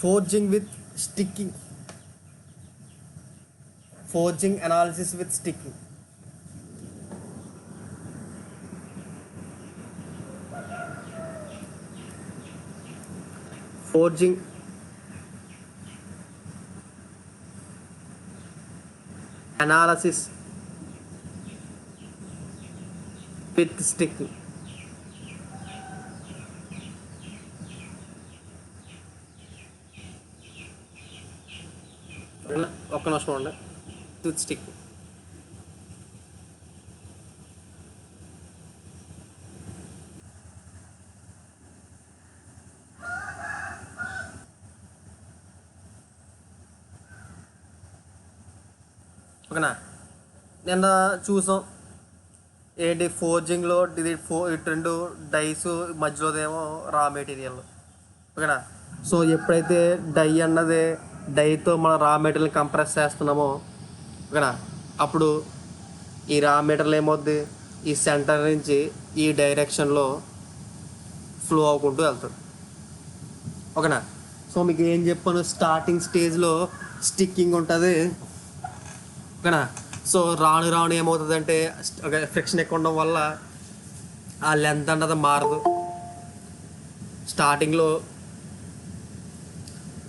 forging with sticking, forging analysis with sticking. Forging analysis with sticking. ఒక్క నిమిషం ఉండే with stick. ఓకేనా, నిన్న చూసాం ఏంటి ఫోర్జింగ్లో ఇది రెండు డైస్ మధ్యలోదేమో రా మెటీరియల్. ఓకేనా, సో ఎప్పుడైతే డై అన్నది డైతో మన రా మెటీరియల్ కంప్రెస్ చేస్తున్నామో ఓకేనా, అప్పుడు ఈ రా మెటీరియల్ ఏమవుద్ది ఈ సెంటర్ నుంచి ఈ డైరెక్షన్లో ఫ్లో అవ్వకుంటూ వెళ్తుంది. ఓకేనా, సో మీకు ఏం చెప్పాను, స్టార్టింగ్ స్టేజ్లో స్టిక్కింగ్ ఉంటుంది. ఓకేనా, సో రాను రాను ఏమవుతుందంటే ఫ్రిక్షన్ ఎక్కువ ఉండడం వల్ల ఆ లెంత్ అన్నది మారదు. స్టార్టింగ్లో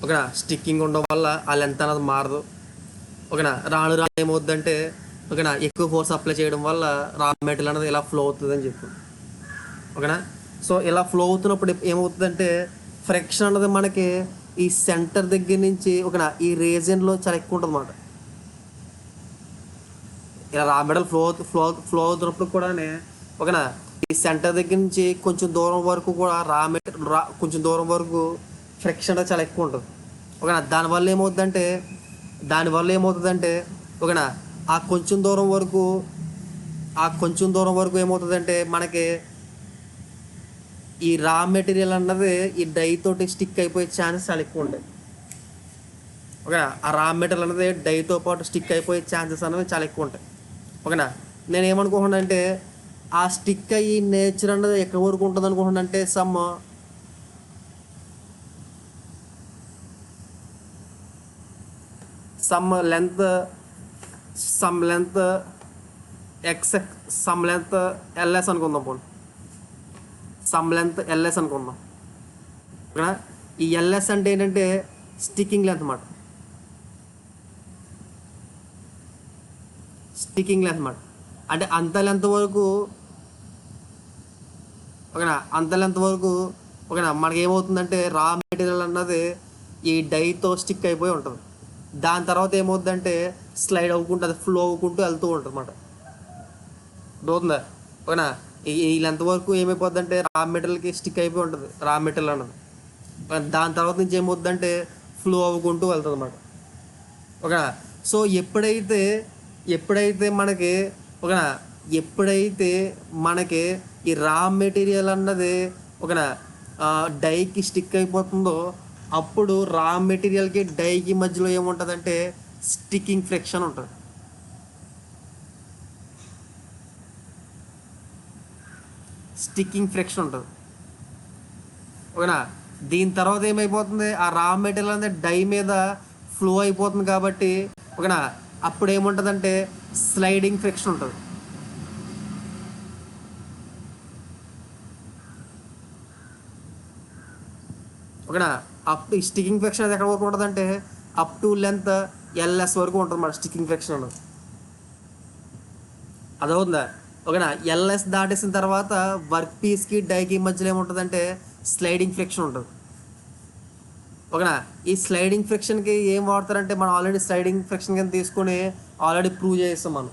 ఓకేనా స్టిక్కింగ్ ఉండడం వల్ల ఆ లెంత్ అన్నది మారదు. ఓకేనా, రాను రాను ఏమవుతుందంటే ఓకేనా ఎక్కువ ఫోర్స్ అప్లై చేయడం వల్ల రా మెటీరియల్ అనేది ఇలా ఫ్లో అవుతుంది అని చెప్పి. ఓకేనా, సో ఇలా ఫ్లో అవుతున్నప్పుడు ఏమవుతుందంటే ఫ్రిక్షన్ అన్నది మనకి ఈ సెంటర్ దగ్గర నుంచి ఓకేనా ఈ రీజియన్లో చాలా ఎక్కువ ఉంటుంది అన్నమాట. ఇలా రా మెటీరియల్ ఫ్లో అవుతున్నప్పుడు కూడా ఓకేనా ఈ సెంటర్ దగ్గర నుంచి కొంచెం దూరం వరకు కూడా రా మెటీరియల్ కొంచెం దూరం వరకు ఫ్రిక్షన్ అనేది చాలా ఎక్కువ ఉంటుంది. ఓకేనా, దానివల్ల ఏమవుతుందంటే ఓకేనా ఆ కొంచెం దూరం వరకు ఏమవుతుందంటే మనకి ఈ రా మెటీరియల్ అన్నది ఈ డై తోటి స్టిక్ అయిపోయే ఛాన్సెస్ చాలా ఎక్కువ ఉంటాయి. ఓకేనా, ఆ రా మెటీరియల్ అన్నది డైతో పాటు స్టిక్ అయిపోయే ఛాన్సెస్ అనేవి చాలా ఎక్కువ ఉంటాయి. ఓకేనా, నేను ఏమనుకుంటున్నా అంటే ఆ స్టిక్ అయ్యి నేచర్ అన్నది ఎక్కడి వరకు ఉంటుంది అనుకుంటున్నా అంటే some length some length L అనుకుందాం. పోనీ సమ్ లెంత్ ఎల్ఎస్ అనుకుందాం. ఓకేనా, ఈ ఎల్ఎస్ అంటే ఏంటంటే స్టిక్కింగ్ లెంత్ అన్నమాట. అంటే అంత లెంత్ వరకు ఓకేనా మనకి ఏమవుతుందంటే రా మెటీరియల్ అన్నది ఈ డైతో స్టిక్ అయిపోయి ఉంటుంది. దాని తర్వాత ఏమవుతుందంటే స్లైడ్ అవ్వకుంటూ అది ఫ్లో అవ్వకుంటూ వెళ్తూ ఉంటుంది అన్నమాట. అవుతుందా? ఓకేనా, ఈ లెంత్ వరకు ఏమైపోద్దంటే రా మెటీరియల్కి స్టిక్ అయిపోయి ఉంటుంది రా మెటీరియల్ అన్నది. దాని తర్వాత నుంచి ఏమవుతుందంటే ఫ్లో అవ్వకుంటూ వెళ్తుంది అన్నమాట. ఓకేనా, సో ఎప్పుడైతే మనకి ఈ రా మెటీరియల్ అన్నది ఓకేనా డైకి స్టిక్ అయిపోతుందో అప్పుడు రా మెటీరియల్కి డైకి మధ్యలో ఏముంటుందంటే స్టిక్కింగ్ ఫ్రిక్షన్ ఉంటుంది. ఓకేనా, దీని తర్వాత ఏమైపోతుంది ఆ రా మెటీరియల్ అనేది డై మీద ఫ్లో అయిపోతుంది కాబట్టి ఓకేనా అప్పుడు ఏముంటుందంటే స్లైడింగ్ ఫ్రిక్షన్ ఉంటుంది. ఓకేనా, అప్ టు స్టిక్కింగ్ ఫ్రిక్షన్ అది ఎక్కడ వరకు ఉంటుంది అంటే అప్ టు లెంత్ ఎల్ఎస్ వరకు ఉంటుంది మన స్టిక్కింగ్ ఫ్రిక్షన్ అన్నది. అదవుతుందా? ఓకేనా, ఎల్ఎస్ దాటేసిన తర్వాత వర్క్ పీస్కి డైకి మధ్యలో ఏముంటుందంటే స్లైడింగ్ ఫ్రిక్షన్ ఉంటుంది. ఓకేనా, ఈ స్లైడింగ్ ఫ్రిక్షన్కి ఏం వాడతారంటే మనం ఆల్రెడీ స్లైడింగ్ ఫ్రిక్షన్ కింద తీసుకొని ఆల్రెడీ ప్రూవ్ చేస్తాం. మనం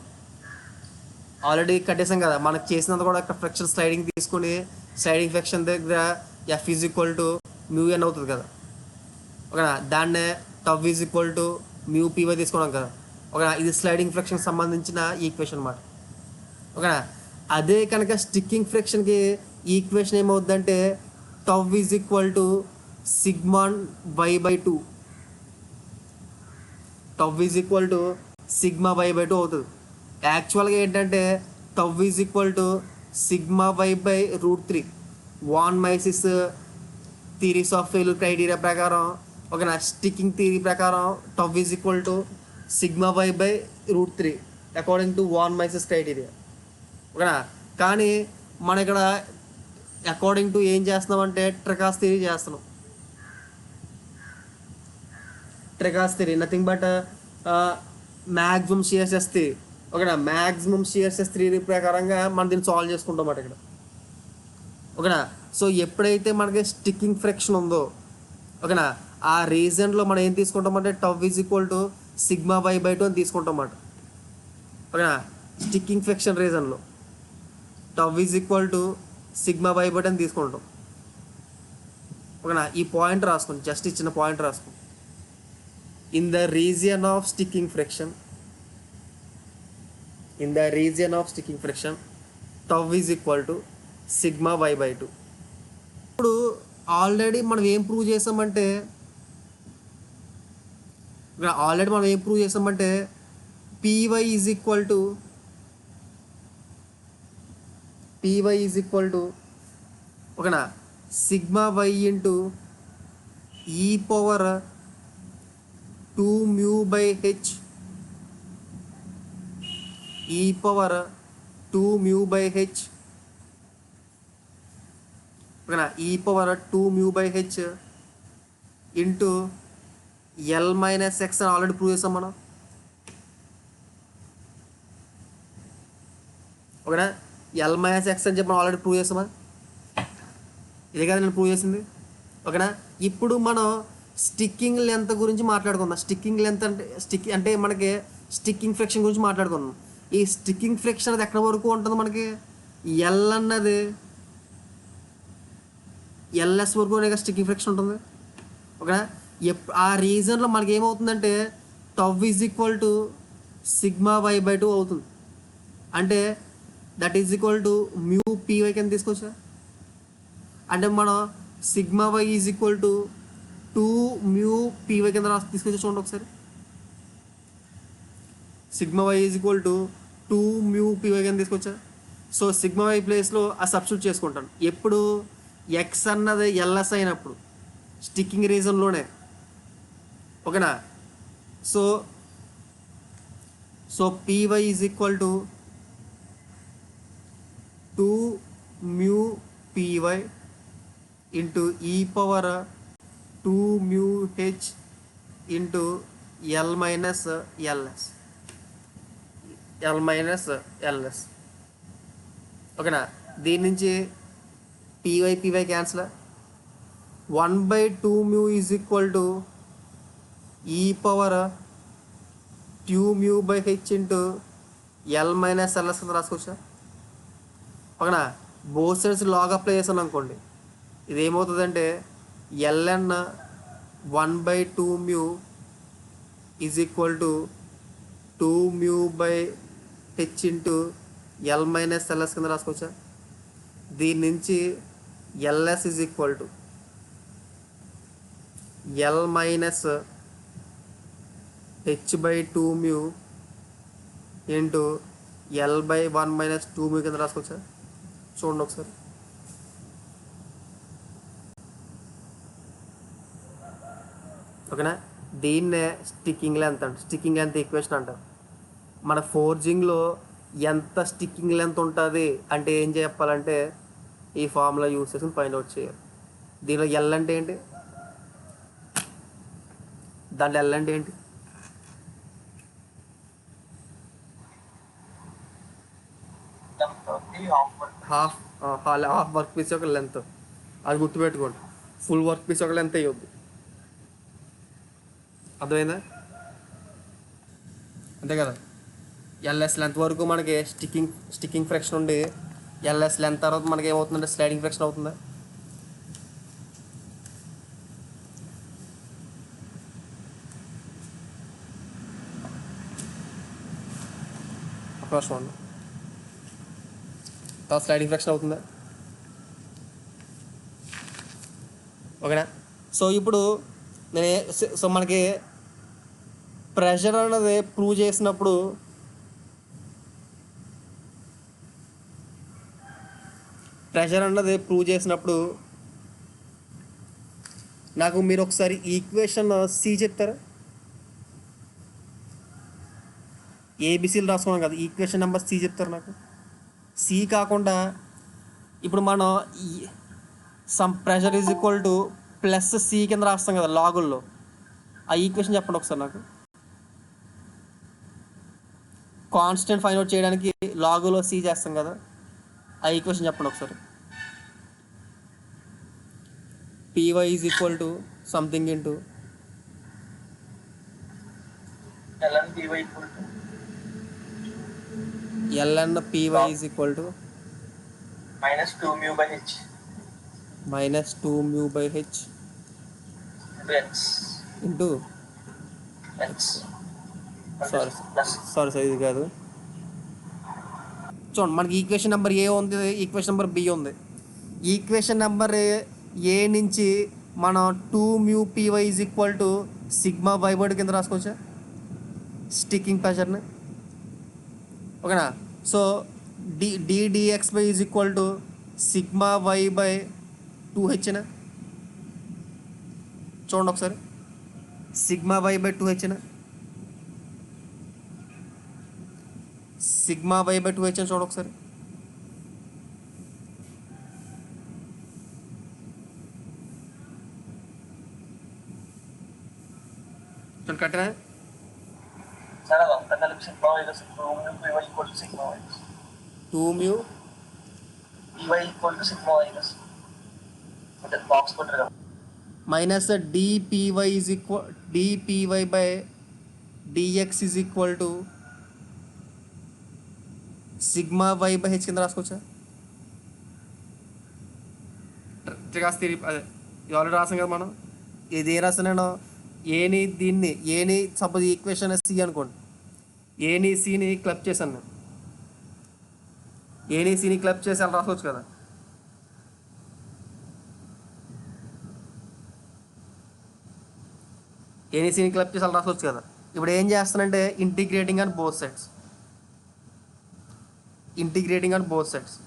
ఆల్రెడీ కట్టేసాం కదా, మనకు చేసినంత కూడా ఫ్రిక్షన్ స్లైడింగ్ తీసుకొని స్లైడింగ్ ఫ్రిక్షన్ దగ్గర F is equal to mu N అవుతుంది కదా. ఓకేనా, దాన్నే tau is equal to mu P Y తీసుకోవడం కదా. ఓకేనా, ఇది స్లైడింగ్ ఫ్రిక్షన్ సంబంధించిన ఈక్వేషన్ అన్నమాట. ఓకేనా, అదే కనుక స్టిక్కింగ్ ఫ్రిక్షన్కి ఈక్వేషన్ ఏమవుద్దంటే tau is equal to sigma y/2 tau is equal to sigma y/2 అవుతుంది. యాక్చువల్గా ఏంటంటే tau is equal to sigma y/√3 von Mises theories of failure criteria ప్రకారం ఓకేనా. స్టిక్కింగ్ థియరీ ప్రకారం tau is equal to sigma Y by √3 according to von Mises criteria. ఓకేనా. కానీ మన ఇక్కడ అకార్డింగ్ టు ఏం చేస్తున్నామంటే ట్రికాస్ థియరీ చేస్తున్నాం. Tresca theory nothing but maximum shear stress theory. ఓకేనా. మ్యాక్సిమం షియర్ స్ట్రెస్ థియరీ ప్రకారంగా మనం దీన్ని సాల్వ్ చేసుకుంటాం అన్నమాట ఇక్కడ. ఓకేనా. సో ఎప్పుడైతే మనకి స్టిక్కింగ్ ఫ్రిక్షన్ ఉందో, ఓకేనా, ఆ రీజన్లో మనం ఏం తీసుకుంటామంటే tau is equal to sigma Y by 2 అని తీసుకుంటాం అన్నమాట. ఓకేనా. స్టిక్కింగ్ ఫ్రిక్షన్ రీజన్లో tau is equal to sigma Y by 2 అని తీసుకుంటాం. ఓకేనా. ఈ పాయింట్ రాసుకోండి, జస్ట్ ఇచ్చిన పాయింట్ రాసుకోండి. In the region of sticking friction, in the region of sticking friction tau is equal to sigma Y by 2. ఇప్పుడు already మనం ఏం ప్రూవ్ చేసామంటే పీవై ఈజ్ ఈక్వల్ టు ఓకేనా sigma why into e power 2 mu by H, ఈ power 2 mu by H, ఓకేనా, ఈ power 2 mu by H into L minus X అని already prove చేసాం మనం. ఓకేనా. ఎల్ మైనస్ ఎక్స్ అని చెప్పి మనం ఆల్రెడీ ప్రూవ్ చేసామా? ఇదే కదా నేను ప్రూవ్ చేసింది. ఓకేనా. ఇప్పుడు మనం స్టిక్కింగ్ లెంత్ గురించి మాట్లాడుకుందాం. స్టిక్కింగ్ లెంత్ అంటే మనకి స్టిక్కింగ్ ఫ్రిక్షన్ గురించి మాట్లాడుకుందాం. ఈ స్టిక్కింగ్ ఫ్రిక్షన్ అది ఎక్కడ వరకు ఉంటుంది మనకి? ఎల్ అన్నది ఎల్ఎస్ వరకు స్టిక్కింగ్ ఫ్రిక్షన్ ఉంటుంది. ఓకేనా. ఆ రీజన్లో మనకి ఏమవుతుందంటే tau is equal to sigma Y by 2 అవుతుంది. అంటే that is equal to mu py కింద తీసుకొచ్చా. అంటే మనం sigma why is equal to 2 mu py కింద తీసుకొచ్చి చూడండి ఒకసారి. Sigma why is equal to 2 mu py కింద తీసుకొచ్చా. సో సిగ్మా వై ప్లేస్లో ఆ సబ్స్టిట్యూట్ చేసుకుంటాను. ఎప్పుడు ఎక్స్ అన్నది ఎల్ఎస్ అయినప్పుడు, స్టిక్కింగ్ రీజన్లోనే. ఓకేనా. So P Y is equal to 2 mu P Y into e power 2 mu H into L minus L S. ఓకేనా. దీని నుంచి P Y cancel. 1/2 mu is equal to e power 2 mu by H into L minus LS కింద రాసుకోవచ్చా? ఓకేనా. Both sides log apply చేశాను అనుకోండి, ఇది ఏమవుతుందంటే LN 1/2 mu is equal to 2 mu by H into L minus LS కింద రాసుకోవచ్చా? దీని నుంచి LS is equal to L minus H by 2 mu into L by 1 minus 2 mu కింద రాసుకోవచ్చా? చూడండి ఒకసారి. ఓకేనా. దీన్నే స్టిక్కింగ్ లెంత్ అంట, స్టిక్కింగ్ లెంత్ ఈక్వేషన్ అంటారు. మన ఫోర్జింగ్లో ఎంత స్టిక్కింగ్ లెంత్ ఉంటుంది అంటే ఏం చెప్పాలంటే ఈ ఫార్ములా యూస్ చేసి ఫైండ్ అవుట్ చేయాలి. దీనిలో ఎల్ అంటే ఏంటి, దాంట్లో ఎల్ అంటే ఏంటి? హాఫ్ వర్క్ పీస్ యొక్క లెంత్. అది గుర్తుపెట్టుకోండి. ఫుల్ వర్క్ పీస్ యొక్క లెంత్ అయ్యొద్దు. అర్థమైందా? అంతే కదా. ఎల్ఎస్ లెంత్ వరకు మనకి స్టిక్కింగ్ ఫ్రిక్షన్ ఉండి ఎల్ఎస్ లెంత్ తర్వాత మనకి ఏమవుతుందంటే స్లైడింగ్ ఫ్రిక్షన్ అవుతుందా? ఫస్ట్ వన్ తర్వాత స్లైడింగ్ ఫ్రిక్షన్ అవుతుందా? ఓకేనా. సో ఇప్పుడు సో మనకి ప్రెషర్ అన్నది ప్రూవ్ చేసినప్పుడు నాకు మీరు ఒకసారి ఈక్వేషన్ సి చెప్తారా? ఏబిసిలు రాసుకున్నాం కదా, ఈక్వేషన్ నెంబర్ సి చెప్తారు నాకు. సి కాకుండా ఇప్పుడు మనం sum pressure is equal to plus C కింద రాస్తాం కదా లాగుల్లో, ఆ ఈక్వేషన్ చెప్పండి ఒకసారి నాకు. కాన్స్టెంట్ ఫైండ్ అవుట్ చేయడానికి లాగులో సి చేస్తాం కదా, ఆ ఈక్వేషన్ చెప్పండి ఒకసారి. P Y is equal to something into ln py equal to ln py is equal to minus 2 mu by h minus 2 mu by H into x into x sorry plus sorry ఇది కాదు. చూడండి, మనకి equation number A ఉంది, equation number B ఉంది. Equation number A నుంచి మనం 2 mu P Y is equal to sigma వైబర్డ్ కింద రాసుకోవచ్చా స్టిక్కింగ్ ప్రెషర్ని, ఓకేనా. So D X by is equal to sigma Y by 2hనా. చూడండి ఒకసారి, సిగ్మా వై బై 2hనా, సిగ్మా వై బై 2h అని చూడండి ఒకసారి. చూడండి కట్టినా. సరే అంతా కలిపి sigma y plus 2 mu py equal to sigma y 2 mu py equal to sigma y plus అంటే బాక్స్ కొట్టారు కదా minus D P Y is equal D P Y by D X is equal to sigma Y by H కింద రాసుకోవచ్చా. ట్రిగాస్ theory అదే ఇది already రాసాం కదా మనం. ఇది ఏ రాసాను నేను, ఏని సపోజ్ ఈక్వేషన్ సి అనుకోండి, ఏని సిని క్లబ్ చేశాను నేను, ఏని సిని క్లబ్ చేసి అలా రాసుకోవచ్చు కదా. ఏని సిని క్లబ్ చేసి అలా రాసుకోవచ్చు కదా. ఇప్పుడు ఏం చేస్తానంటే integrating on both sides, integrating on both sides,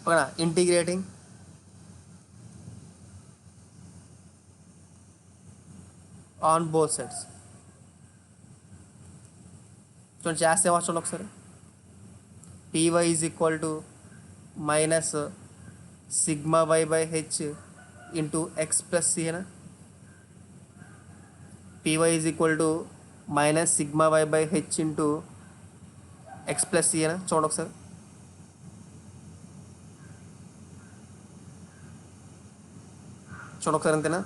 ఓకేనా. Integrating on both sides. చూడండి చేస్తే చూడండి ఒకసారి. P Y is equal to minus sigma Y by H into X plus C అనా. P Y is equal to minus sigma Y by H into X plus C అనా. చూడండి ఒకసారి. చూడండి ఒకసారి, అంతేనా,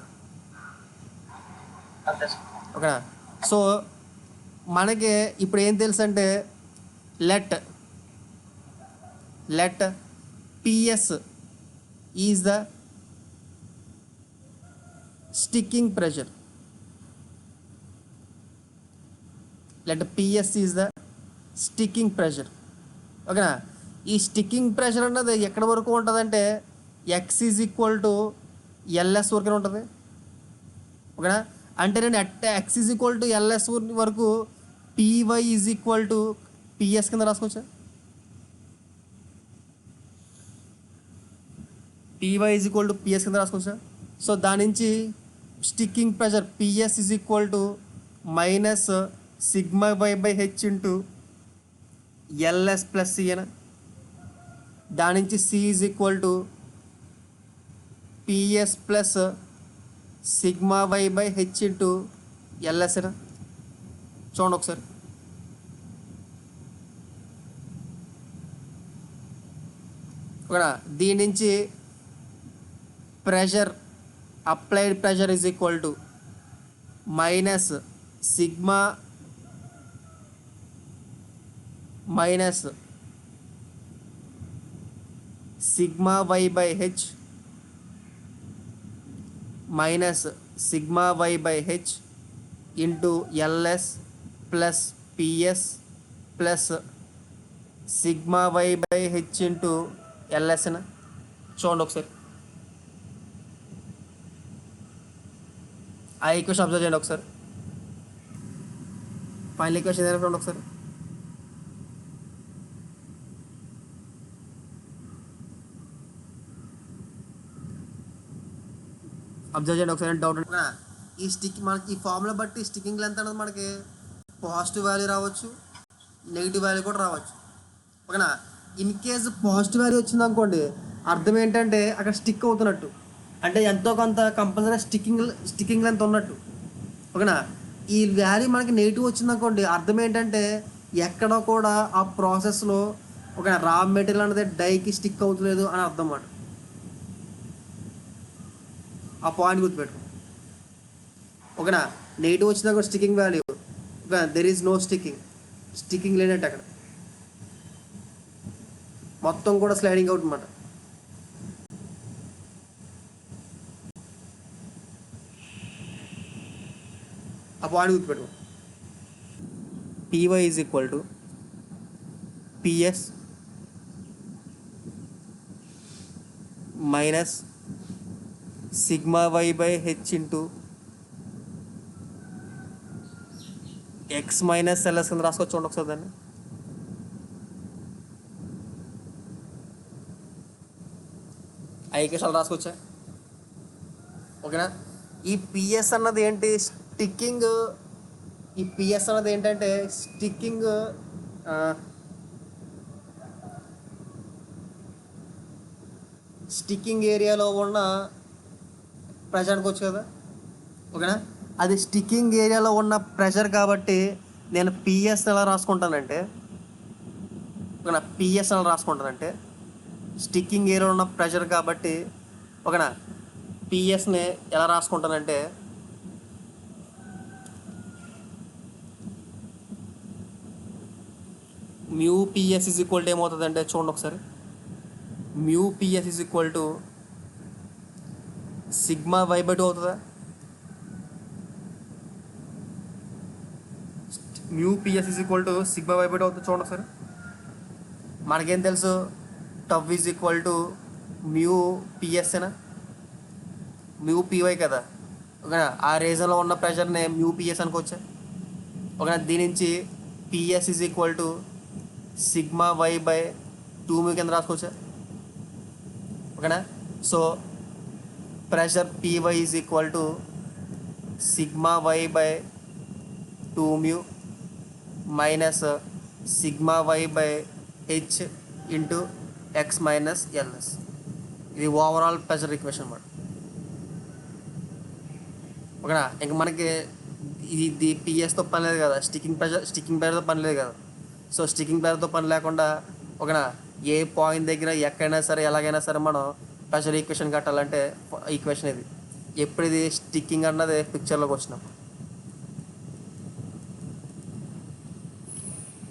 అంతే ఓకేనా. సో మనకి ఇప్పుడు ఏం తెలుసు అంటే let P S is the sticking pressure, let P S is the sticking pressure, ఓకేనా. ఈ స్టిక్కింగ్ ప్రెషర్ అన్నది ఎక్కడి వరకు ఉంటుందంటే X is equal to L S వరకే ఉంటుంది, ఓకేనా. అంటే నేను X is equal to L S వరకు P Y is equal to P S కింద రాసుకోవచ్చా. P Y is equal to P S కింద రాసుకోవచ్చా. సో దాని నుంచి sticking pressure P S is equal to minus sigma Y by H into L S plus C అనా. దాని నుంచి C is equal to P S plus sigma Y by H into L S అనా. చూడండి ఒకసారి. ఓకేనా. దీని నుంచి pressure applied pressure is equal to minus sigma minus sigma Y by H minus sigma Y by H into L S plus P S plus sigma Y by H into ఎల్ఎస్నా. చూడండి ఒకసారి, ఆ ఈక్వేషన్ అబ్జర్వ్ చేయండి ఒకసారి. ఫైనల్ ఈక్వేషన్ ఏదైనా చూడండి ఒకసారి. Observe చేయండి ఒకసారి డౌట్. ఈ మనకి ఈ ఫార్ములా బట్టి స్టిక్కింగ్ లెంత్ అనేది మనకి పాజిటివ్ వాల్యూ రావచ్చు, నెగిటివ్ వాల్యూ కూడా రావచ్చు. ఓకేనా. ఇన్ కేస్ పాజిటివ్ వాల్యూ వచ్చింది అనుకోండి, అర్థం ఏంటంటే అక్కడ స్టిక్ అవుతున్నట్టు, అంటే ఎంతో కొంత కంపల్సరీ స్టిక్కింగ్ లెంత్ ఉన్నట్టు. ఓకేనా. ఈ వాల్యూ మనకి నెగిటివ్ వచ్చింది అనుకోండి, అర్థం ఏంటంటే ఎక్కడ కూడా ఆ ప్రాసెస్లో ఒక రా మెటీరియల్ అనేది డైకి స్టిక్ అవుతలేదు అని అర్థం అన్నమాట. ఆ పాయింట్ గుర్తుపెట్టుకో. ఓకేనా. నెగిటివ్ వచ్చినా కూడా sticking value, there is no sticking లేనట్టు అక్కడ మొత్తం కూడా స్లైడింగ్ అవుట్ అన్నమాట. ఆ పాయింట్ గుర్తుపెట్టుకో. P Y is equal to P S minus sigma Y by H into X minus LS కింద రాసుకోవచ్చు. చూడండి ఒకసారి దాన్ని. ఐకేసాలు రాసుకోవచ్చా. ఓకేనా. ఈ పిఎస్ అన్నది ఏంటి, స్టిక్కింగ్. ఈ పిఎస్ అన్నది ఏంటంటే స్టిక్కింగ్ ఏరియాలో ఉన్న ప్రెషర్ అనుకోవచ్చు కదా. ఓకేనా. అది స్టిక్కింగ్ ఏరియాలో ఉన్న ప్రెషర్ కాబట్టి నేను పిఎస్ ఎలా రాసుకుంటానంటే, ఓకేనా, పిఎస్ ఎలా రాసుకుంటానంటే స్టిక్కింగ్ ఏరియాలో ఉన్న ప్రెషర్ కాబట్టి, ఓకేనా, పిఎస్ని ఎలా రాసుకుంటానంటే mu P S is equal to ఏమవుతుంది అంటే, చూడండి ఒకసారి. Mu P S is equal to sigma Y by two అవుతుందా. Mu P S is equal to sigma Y by two అవుతుంది. చూడండి ఒకసారి. మనకేం తెలుసు, tau is equal to mu పిఎస్ఏనా, మ్యూ పీవై కదా. ఓకేనా. ఆ రీజన్లో ఉన్న ప్రెషర్ని మ్యూ పిఎస్ అనుకోవచ్చా. ఓకేనా. దీని నుంచి P S is equal to sigma Y by two mu కింద రాసుకోవచ్చా. ఓకేనా. So pressure P Y is equal to sigma Y by two mu minus sigma Y by H into X minus L S. ఇది overall pressure equation అన్నమాట. ఓకేనా. ఇంక మనకి ఇది పిఎస్తో పని లేదు కదా, స్టిక్కింగ్ ప్రెషర్తో పని లేదు కదా. సో స్టిక్కింగ్ ప్రెషర్తో పని లేకుండా, ఓకేనా, ఏ పాయింట్ దగ్గర ఎక్కడైనా సరే ఎలాగైనా సరే మనం ప్రెషర్ ఈక్వేషన్ కట్టాలంటే ఈక్వేషన్ ఇది. ఎప్పుడు ఇది స్టిక్కింగ్ అన్నది పిక్చర్లోకి వచ్చినప్పుడు.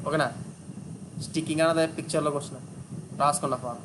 ఓకేనా. స్టిక్కింగ్ అన్నది పిక్చర్లోకి వచ్చినప్పుడు రాసుకున్న ఫార్మ్.